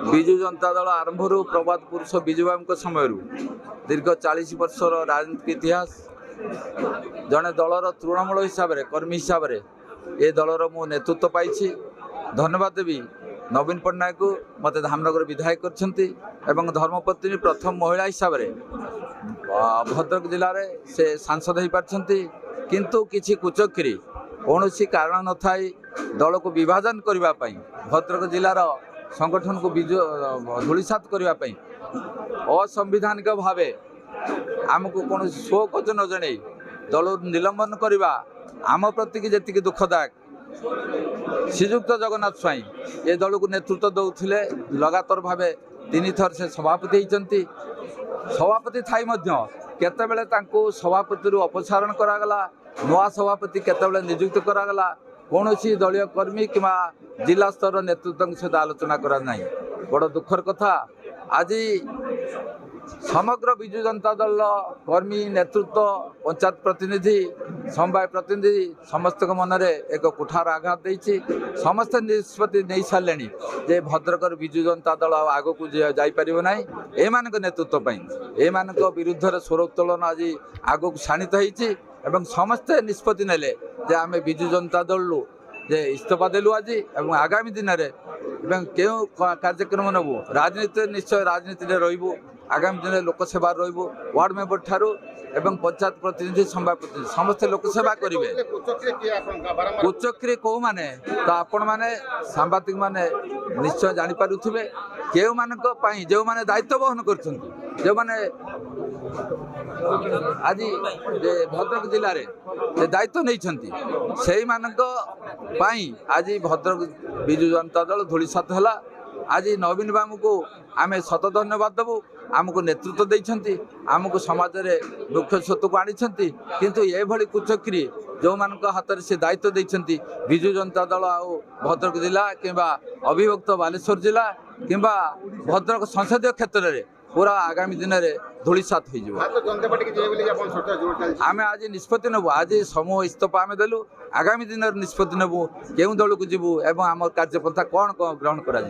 विजु जनता दल आरंभ प्रभात पुरुष विजु बाबू समय दीर्घ 40 वर्षर राजनीतिक इतिहास जड़े दलर तृणमूल हिसाब से कर्मी हिसाब से ये दलर मु नेतृत्व पाई धन्यवाद देवी नवीन पट्टनायक को मत धामनगर विधायक कर धर्मपत्नी प्रथम महिला हिसाब से भद्रक जिले में से सांसद हो पार्टी किंतु किसी कुचक्री कौन कारण न थाई दल को विभाजन करने भद्रक जिलार संगठन को धूलिसात करने असंवैधानिक भाव आमको कौन शोक न जन दल निलंबन करवा आम प्रति जी दुखदायक श्रीजुक्त जगन्नाथ स्वाई ये दल को नेतृत्व दौले लगातार भाव 3 थर से सभापति होती सभापति थाई केतबेले सभापति अपसारण करागला नुआ सभापति केतबेले नियुक्त करागला कौन दलीय कर्मी कि जिला स्तर नेतृत्व सहित आलोचना करा नहीं बड़ दुखर कथा आज समग्र विजु जनता दल कर्मी नेतृत्व पंचायत प्रतिनिधि समवाय प्रतिनिधि समस्त मन में एक कुठार आघात देती समस्त निष्पत्ति नहीं सारे जे भद्रक विजु जनता दल आग को जापर ना एम नेतृत्व एम विरुद्ध स्वर उत्तोलन आज आग को शाणित होती समस्ते निष्पत्ति नेले जे आम विजु जनता दल जे इस्तीफा देलु आज आगामी दिन में क्यों कार्यक्रम नबू राजनीति निश्चय राजनीति रही आगामी दिन लोकसेवा रही वार्ड मेंबर ठारू एवं पंचायत प्रतिनिधि समवाय प्रतिनिधि समस्त लोकसेवा करेंगे कुचक्री कौ माने तो आपण मैंने सांबादिक मैंने निश्चय जानीपे केउ मानी जो मैंने दायित्व बहन कर आज भद्रक जिले में दायित्व नहीं से आज भद्रक विजु जनता दल धूलिसात है आज नवीन बाबू को आम शत धन्यवाद देवु आमको नेतृत्व देइछंती आमको समाज रे मुख्य स्वतु को आनिछंती किंतु ये भली कुचक्री जो मान हाथ में से दायित्व देइछंती विजु जनता दल आ भद्रक जिला किंबा अविभक्त बालेश्वर जिला किंबा भद्रक संसदीय क्षेत्र में पूरा आगामी दिन में धूलिसात हो आम आज निष्पत्ति नेबू आज समूह इस्तीफा आम देलु आगामी दिन निष्पत्ति नेबू केउं दल को जीवु एवं आम कार्यपंथा कौन ग्रहण करा